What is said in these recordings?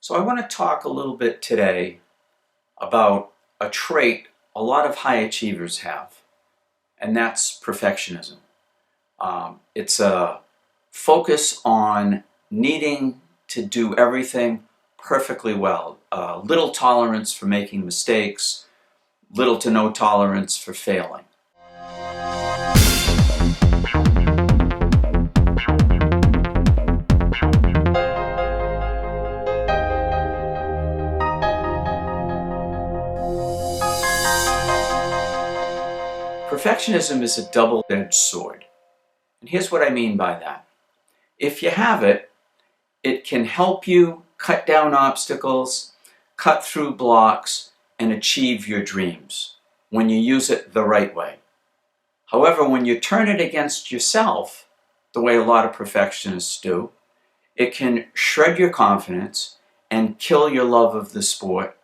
So I want to talk a little bit today about a trait a lot of high achievers have, and that's perfectionism. It's a focus on needing to do everything perfectly well. Little tolerance for making mistakes, little to no tolerance for failing. Perfectionism is a double-edged sword. And here's what I mean by that. If you have it, it can help you cut down obstacles, cut through blocks, and achieve your dreams when you use it the right way. However, when you turn it against yourself, the way a lot of perfectionists do, it can shred your confidence and kill your love of the sport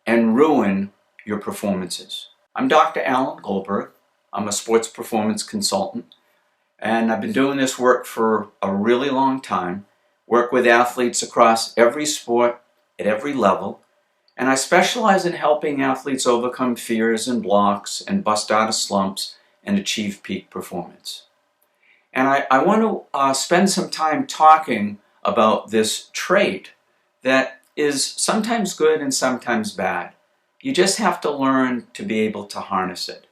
and ruin your performances. I'm Dr. Goldberg. I'm a sports performance consultant, and I've been doing this work for a really long time. Work with athletes across every sport at every level, and I specialize in helping athletes overcome fears and blocks and bust out of slumps and achieve peak performance. And I want to spend some time talking about this trait that is sometimes good and sometimes bad. You just have to learn to be able to harness it.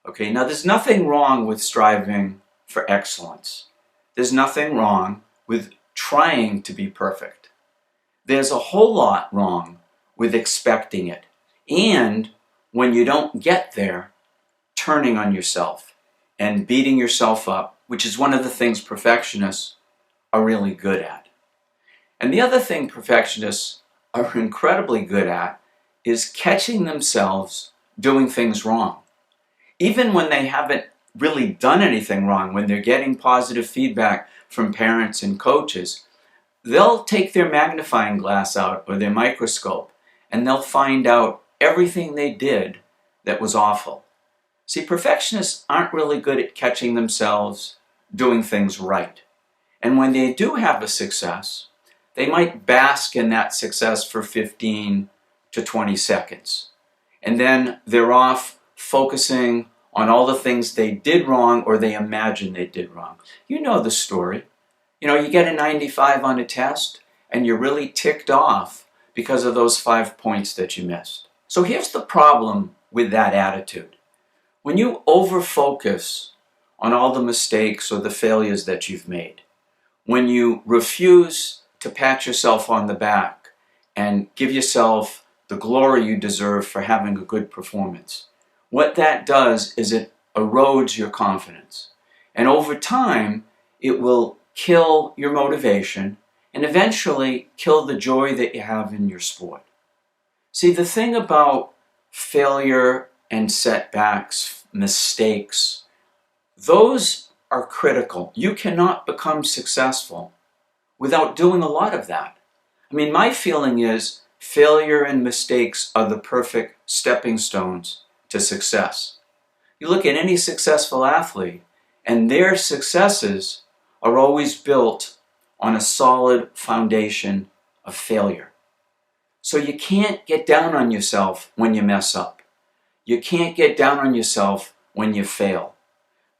Okay, now there's nothing wrong with striving for excellence. There's nothing wrong with trying to be perfect. There's a whole lot wrong with expecting it. And when you don't get there, turning on yourself and beating yourself up, which is one of the things perfectionists are really good at. And the other thing perfectionists are incredibly good at is catching themselves doing things wrong. Even when they haven't really done anything wrong, when they're getting positive feedback from parents and coaches, they'll take their magnifying glass out or their microscope and they'll find out everything they did that was awful. See, perfectionists aren't really good at catching themselves doing things right. And when they do have a success, they might bask in that success for 15 to 20 seconds. And then they're off focusing on all the things they did wrong or they imagine they did wrong. You know the story. You get a 95 on a test and you're really ticked off because of those 5 points that you missed. So here's the problem with that attitude. When you over-focus on all the mistakes or the failures that you've made, when you refuse to pat yourself on the back and give yourself the glory you deserve for having a good performance, what that does is it erodes your confidence. And over time, it will kill your motivation and eventually kill the joy that you have in your sport. See, the thing about failure and setbacks, mistakes, those are critical. You cannot become successful without doing a lot of that. I mean, my feeling is failure and mistakes are the perfect stepping stones to success. You look at any successful athlete, and their successes are always built on a solid foundation of failure. So you can't get down on yourself when you mess up. You can't get down on yourself when you fail.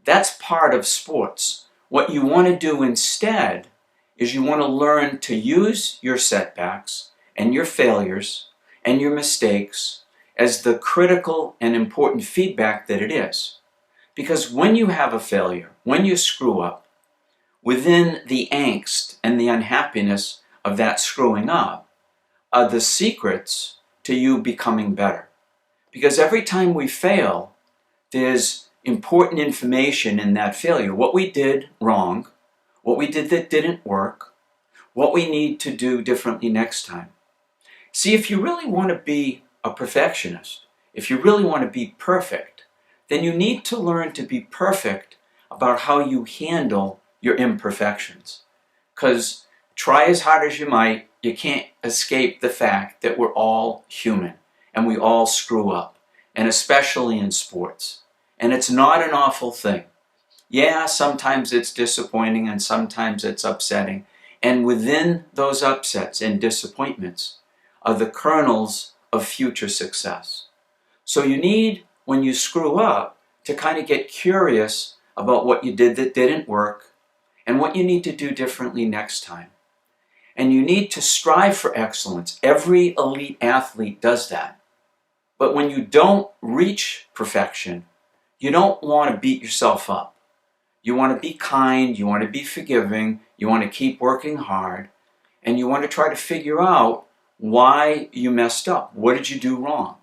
That's part of sports. What you want to do instead is you want to learn to use your setbacks and your failures and your mistakes as the critical and important feedback that it is. Because when you have a failure, when you screw up, within the angst and the unhappiness of that screwing up are the secrets to you becoming better. Because every time we fail, there's important information in that failure. What we did wrong, what we did that didn't work, what we need to do differently next time. See, if you really want to be a perfectionist, if you really want to be perfect, then you need to learn to be perfect about how you handle your imperfections. Because try as hard as you might, you can't escape the fact that we're all human and we all screw up, and especially in sports. And it's not an awful thing. Yeah, sometimes it's disappointing and sometimes it's upsetting. And within those upsets and disappointments are the kernels of future success. So you need, when you screw up, to kind of get curious about what you did that didn't work and what you need to do differently next time. And you need to strive for excellence. Every elite athlete does that. But when you don't reach perfection, you don't want to beat yourself up. You want to be kind, you want to be forgiving, you want to keep working hard, and you want to try to figure out why you messed up. What did you do wrong?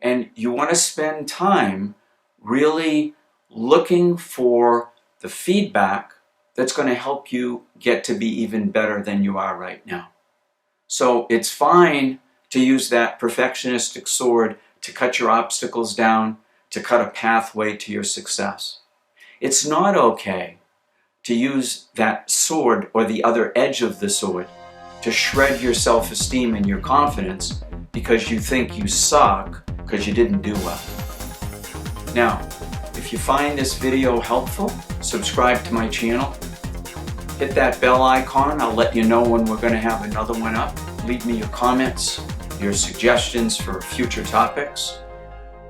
And you want to spend time really looking for the feedback that's going to help you get to be even better than you are right now. So it's fine to use that perfectionistic sword to cut your obstacles down, to cut a pathway to your success. It's not okay to use that sword or the other edge of the sword to shred your self-esteem and your confidence because you think you suck because you didn't do well. Now, if you find this video helpful, subscribe to my channel. Hit that bell icon. I'll let you know when we're going to have another one up. Leave me your comments, your suggestions for future topics.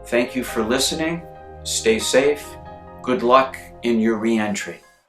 Thank you for listening. Stay safe. Good luck in your re-entry.